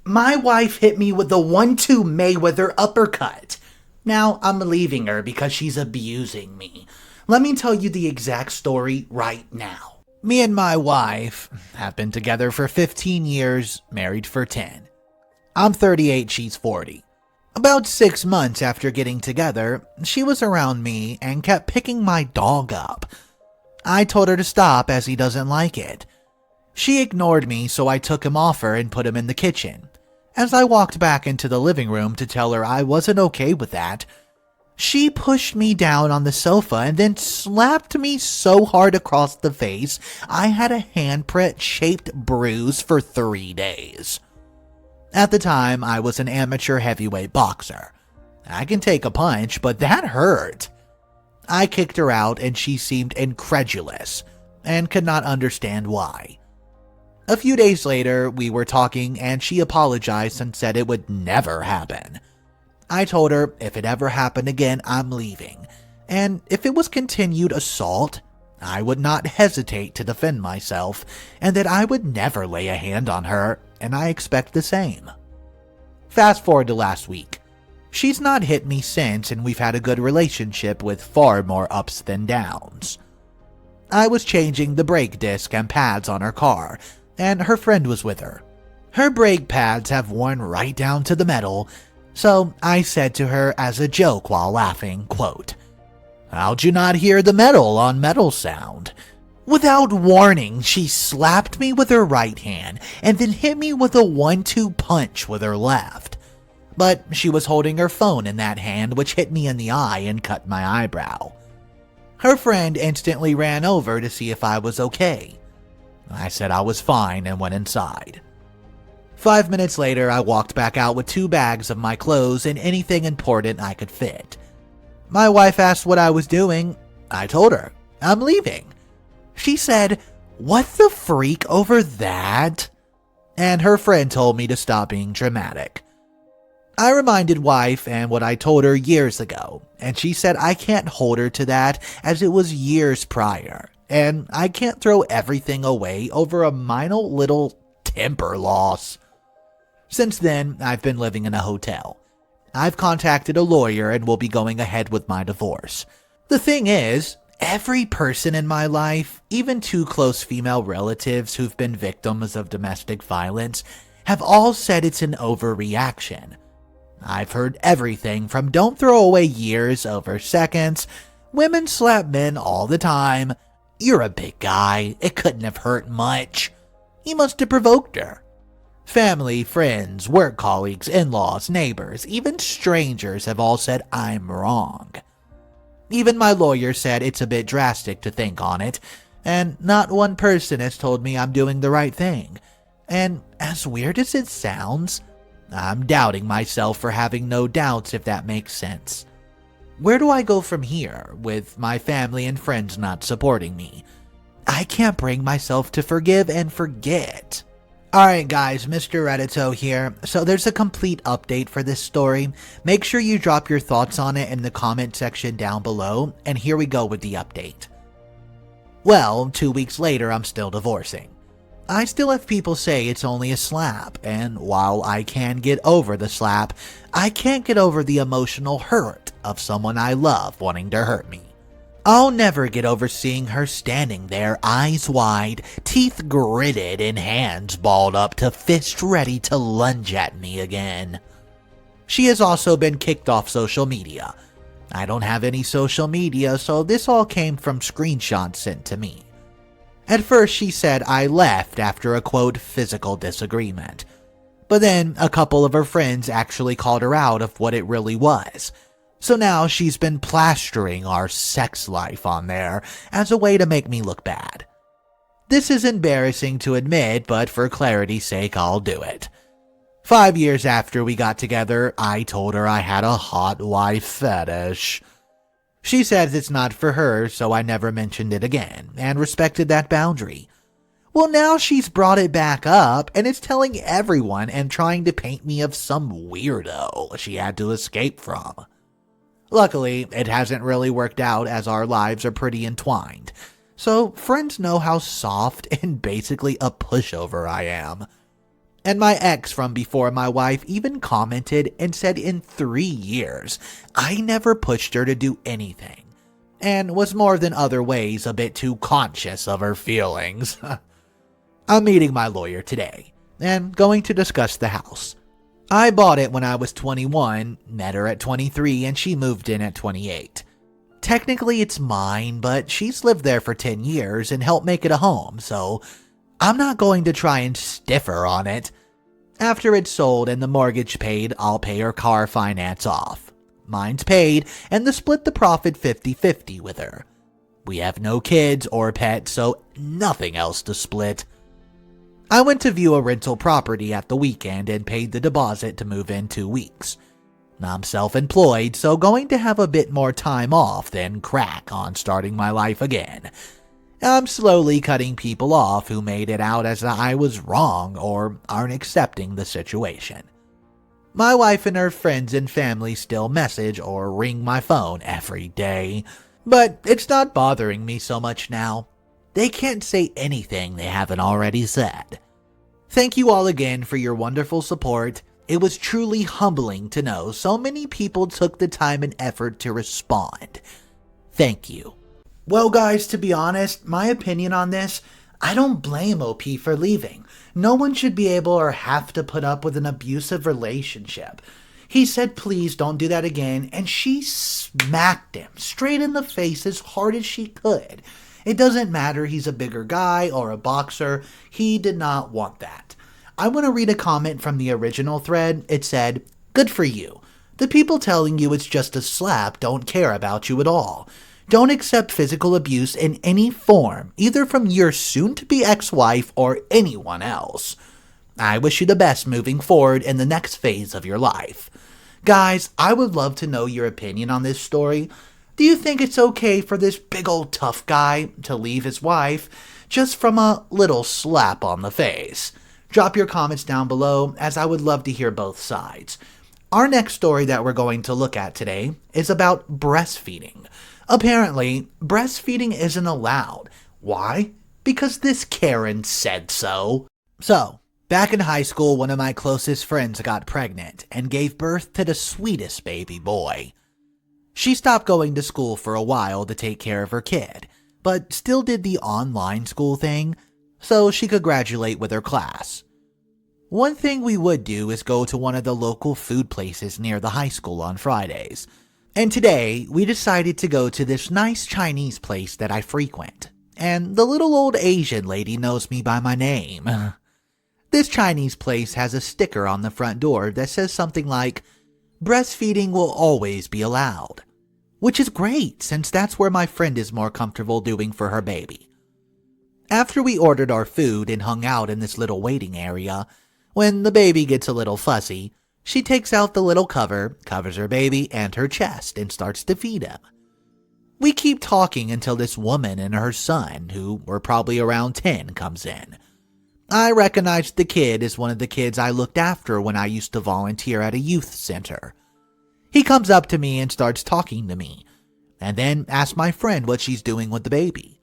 My wife hit me with the 1-2 Mayweather uppercut. Now I'm leaving her because she's abusing me. Let me tell you the exact story right now. Me and my wife have been together for 15 years, married for 10. I'm 38, she's 40. About 6 months after getting together, she was around me and kept picking my dog up. I told her to stop as he doesn't like it. She ignored me, so I took him off her and put him in the kitchen. As I walked back into the living room to tell her I wasn't okay with that, she pushed me down on the sofa and then slapped me so hard across the face I had a handprint-shaped bruise for 3 days. At the time, I was an amateur heavyweight boxer. I can take a punch, but that hurt. I kicked her out and she seemed incredulous and could not understand why. A few days later, we were talking and she apologized and said it would never happen. I told her if it ever happened again, I'm leaving, and if it was continued assault, I would not hesitate to defend myself, and that I would never lay a hand on her, and I expect the same. Fast forward to last week. She's not hit me since, and we've had a good relationship with far more ups than downs. I was changing the brake disc and pads on her car, and her friend was with her. Her brake pads have worn right down to the metal, so I said to her as a joke while laughing, quote, "How'd you not hear the metal on metal sound?" Without warning, she slapped me with her right hand and then hit me with a 1-2 punch with her left. But she was holding her phone in that hand, which hit me in the eye and cut my eyebrow. Her friend instantly ran over to see if I was okay. I said I was fine and went inside. 5 minutes later, I walked back out with 2 bags of my clothes and anything important I could fit. My wife asked what I was doing. I told her, I'm leaving. She said, "What the freak over that?" And her friend told me to stop being dramatic. I reminded wife and what I told her years ago, and she said I can't hold her to that as it was years prior, and I can't throw everything away over a minor little temper loss. Since then, I've been living in a hotel. I've contacted a lawyer and will be going ahead with my divorce. The thing is, every person in my life, even 2 close female relatives who've been victims of domestic violence, have all said it's an overreaction. I've heard everything from don't throw away years over seconds, women slap men all the time, you're a big guy, it couldn't have hurt much, he must have provoked her. Family, friends, work colleagues, in-laws, neighbors, even strangers have all said I'm wrong. Even my lawyer said it's a bit drastic to think on it, and not one person has told me I'm doing the right thing. And as weird as it sounds, I'm doubting myself for having no doubts, if that makes sense. Where do I go from here, with my family and friends not supporting me? I can't bring myself to forgive and forget. Alright guys, Mr. Reddito here. So there's a complete update for this story. Make sure you drop your thoughts on it in the comment section down below, and here we go with the update. Well, 2 weeks later, I'm still divorcing. I still have people say it's only a slap, and while I can get over the slap, I can't get over the emotional hurt of someone I love wanting to hurt me. I'll never get over seeing her standing there, eyes wide, teeth gritted, and hands balled up to fist ready to lunge at me again. She has also been kicked off social media. I don't have any social media, so this all came from screenshots sent to me. At first she said I left after a quote physical disagreement, but then a couple of her friends actually called her out of what it really was. So now she's been plastering our sex life on there as a way to make me look bad. This is embarrassing to admit, but for clarity's sake, I'll do it. 5 years after we got together, I told her I had a hot wife fetish. She says it's not for her, so I never mentioned it again, and respected that boundary. Well, now she's brought it back up, and is telling everyone and trying to paint me of some weirdo she had to escape from. Luckily, it hasn't really worked out as our lives are pretty entwined, so friends know how soft and basically a pushover I am. And my ex from before my wife even commented and said in 3 years, I never pushed her to do anything, and was more than other ways a bit too conscious of her feelings. I'm meeting my lawyer today, and going to discuss the house. I bought it when I was 21, met her at 23, and she moved in at 28. Technically it's mine, but she's lived there for 10 years and helped make it a home, so I'm not going to try and stiff her on it. After it's sold and the mortgage paid, I'll pay her car finance off. Mine's paid, and the split the profit 50-50 with her. We have no kids or pets, so nothing else to split. I went to view a rental property at the weekend and paid the deposit to move in 2 weeks. I'm self-employed, so going to have a bit more time off than crack on starting my life again. I'm slowly cutting people off who made it out as I was wrong or aren't accepting the situation. My wife and her friends and family still message or ring my phone every day, but it's not bothering me so much now. They can't say anything they haven't already said. Thank you all again for your wonderful support. It was truly humbling to know so many people took the time and effort to respond. Thank you. Well, guys, to be honest, my opinion on this, I don't blame OP for leaving. No one should be able or have to put up with an abusive relationship. He said, please don't do that again, and she smacked him straight in the face as hard as she could. It doesn't matter he's a bigger guy or a boxer, he did not want that. I want to read a comment from the original thread. It said, good for you. The people telling you it's just a slap don't care about you at all. Don't accept physical abuse in any form, either from your soon-to-be ex-wife or anyone else. I wish you the best moving forward in the next phase of your life. Guys, I would love to know your opinion on this story. Do you think it's okay for this big old tough guy to leave his wife just from a little slap on the face? Drop your comments down below, as I would love to hear both sides. Our next story that we're going to look at today is about breastfeeding. Apparently, breastfeeding isn't allowed. Why? Because this Karen said so. So, back in high school, one of my closest friends got pregnant and gave birth to the sweetest baby boy. She stopped going to school for a while to take care of her kid, but still did the online school thing so she could graduate with her class. One thing we would do is go to one of the local food places near the high school on Fridays. And today, we decided to go to this nice Chinese place that I frequent. And the little old Asian lady knows me by my name. This Chinese place has a sticker on the front door that says something like, breastfeeding will always be allowed. Which is great, since that's where my friend is more comfortable doing for her baby. After we ordered our food and hung out in this little waiting area, when the baby gets a little fussy, she takes out the little cover, covers her baby and her chest, and starts to feed him. We keep talking until this woman and her son, who were probably around 10, comes in. I recognized the kid as one of the kids I looked after when I used to volunteer at a youth center. He comes up to me and starts talking to me, and then asks my friend what she's doing with the baby.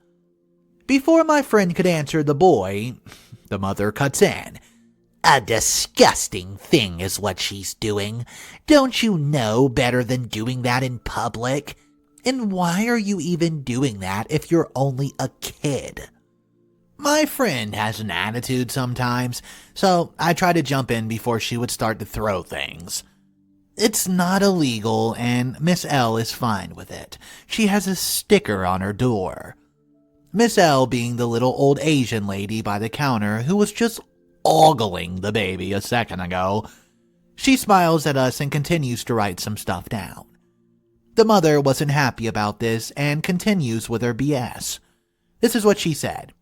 Before my friend could answer the boy, the mother cuts in. A disgusting thing is what she's doing. Don't you know better than doing that in public? And why are you even doing that if you're only a kid? My friend has an attitude sometimes, so I try to jump in before she would start to throw things. It's not illegal, and Miss L is fine with it. She has a sticker on her door. Miss L being the little old Asian lady by the counter who was just ogling the baby a second ago. She smiles at us and continues to write some stuff down. The mother wasn't happy about this and continues with her BS. This is what she said.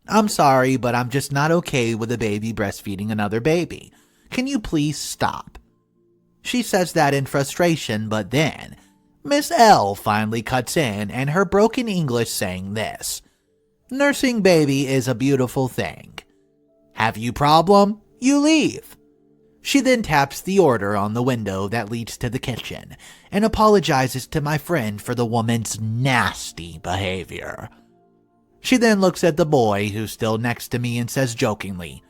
I'm sorry, but I'm just not okay with a baby breastfeeding another baby. Can you please stop? She says that in frustration, but then Miss L finally cuts in and her broken English saying this. Nursing baby is a beautiful thing. Have you problem? You leave. She then taps the order on the window that leads to the kitchen and apologizes to my friend for the woman's nasty behavior. She then looks at the boy who's still next to me and says jokingly,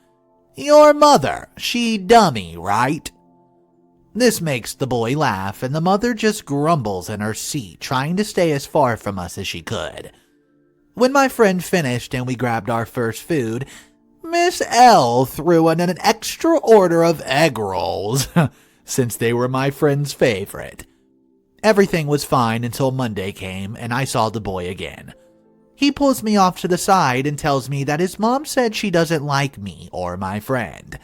Your mother, she dummy, right? This makes the boy laugh, and the mother just grumbles in her seat, trying to stay as far from us as she could. When my friend finished and we grabbed our first food, Miss L threw in an extra order of egg rolls, since they were my friend's favorite. Everything was fine until Monday came and I saw the boy again. He pulls me off to the side and tells me that his mom said she doesn't like me or my friend.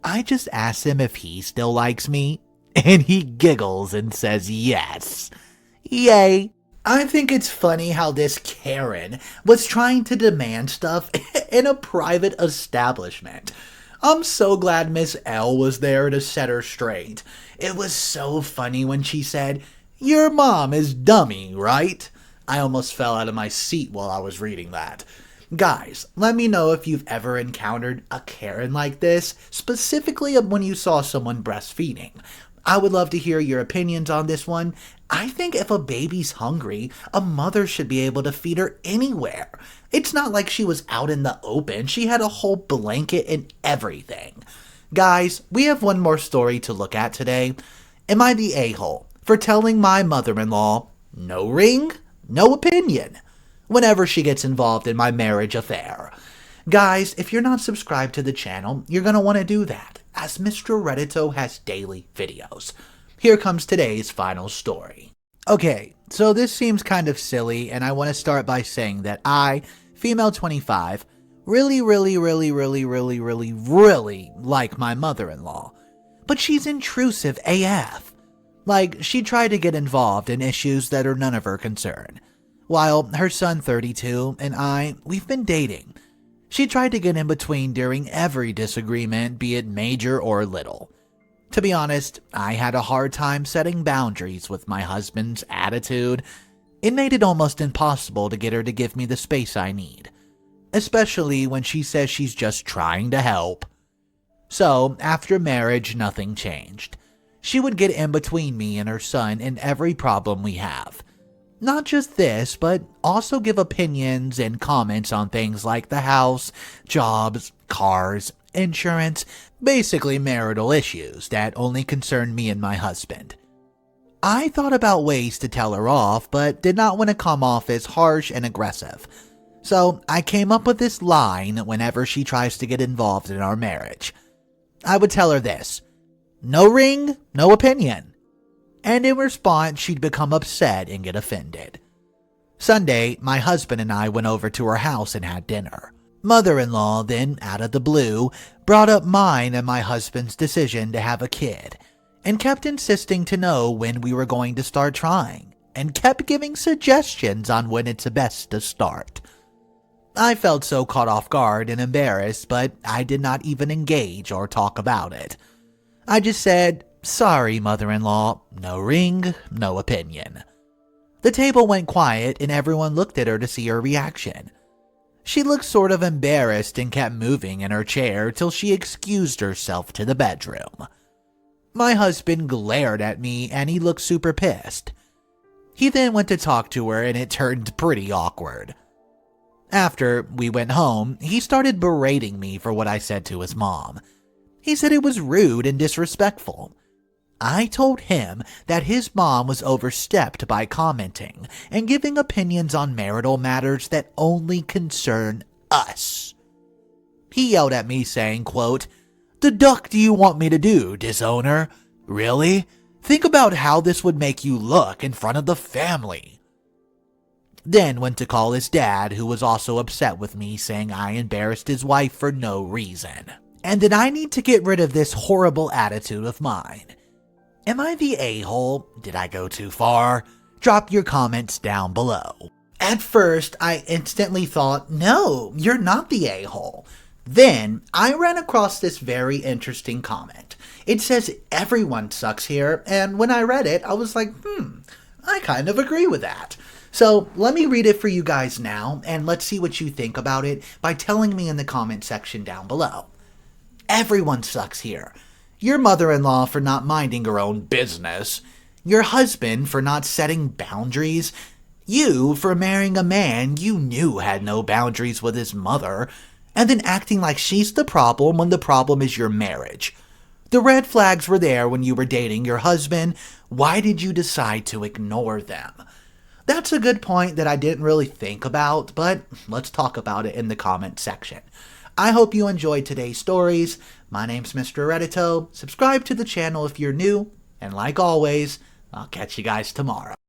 I just asked him if he still likes me, and he giggles and says yes. Yay. I think it's funny how this Karen was trying to demand stuff in a private establishment. I'm so glad Miss L was there to set her straight. It was so funny when she said, "Your mom is dummy, right?" I almost fell out of my seat while I was reading that. Guys, let me know if you've ever encountered a Karen like this, specifically when you saw someone breastfeeding. I would love to hear your opinions on this one. I think if a baby's hungry, a mother should be able to feed her anywhere. It's not like she was out in the open. She had a whole blanket and everything. Guys, we have one more story to look at today. Am I the a-hole for telling my mother-in-law, no ring, no opinion, whenever she gets involved in my marriage affair? Guys, if you're not subscribed to the channel, you're going to want to do that, as Mr. Reddito has daily videos. Here comes today's final story. Okay, so this seems kind of silly, and I want to start by saying that I, female 25, really like my mother-in-law. But she's intrusive AF. Like, she tried to get involved in issues that are none of her concern. While her son 32 and we've been dating. She tried to get in between during every disagreement, be it major or little. To be honest, I had a hard time setting boundaries with my husband's attitude. It made it almost impossible to get her to give me the space I need. Especially when she says she's just trying to help. So, after marriage, nothing changed. She would get in between me and her son in every problem we have. Not just this, but also give opinions and comments on things like the house, jobs, cars, insurance, basically marital issues that only concern me and my husband. I thought about ways to tell her off, but did not want to come off as harsh and aggressive. So I came up with this line whenever she tries to get involved in our marriage. I would tell her this: no ring, no opinion. And in response, she'd become upset and get offended. Sunday, my husband and I went over to her house and had dinner. Mother-in-law then, out of the blue, brought up mine and my husband's decision to have a kid, and kept insisting to know when we were going to start trying, and kept giving suggestions on when it's best to start. I felt so caught off guard and embarrassed, but I did not even engage or talk about it. I just said, "Sorry, mother-in-law, no ring, no opinion." The table went quiet and everyone looked at her to see her reaction. She looked sort of embarrassed and kept moving in her chair till she excused herself to the bedroom. My husband glared at me and he looked super pissed. He then went to talk to her and it turned pretty awkward. After we went home, he started berating me for what I said to his mom. He said it was rude and disrespectful. I told him that his mom was overstepped by commenting and giving opinions on marital matters that only concern us. He yelled at me saying, quote, "The duck do you want me to do, disowner? Really? Think about how this would make you look in front of the family." Then went to call his dad, who was also upset with me, saying I embarrassed his wife for no reason, and that I need to get rid of this horrible attitude of mine. Am I the a-hole? Did I go too far? Drop your comments down below. At first, I instantly thought, no, you're not the a-hole. Then, I ran across this very interesting comment. It says, "Everyone sucks here," and when I read it, I was like, I kind of agree with that. So, let me read it for you guys now, and let's see what you think about it by telling me in the comment section down below. Everyone sucks here. Your mother-in-law for not minding her own business. Your husband for not setting boundaries. You for marrying a man you knew had no boundaries with his mother. and then acting like she's the problem when the problem is your marriage. The red flags were there when you were dating your husband. Why did you decide to ignore them? That's a good point that I didn't really think about, but let's talk about it in the comment section. I hope you enjoyed today's stories. My name's Mr. Reddito. Subscribe to the channel if you're new, and like always, I'll catch you guys tomorrow.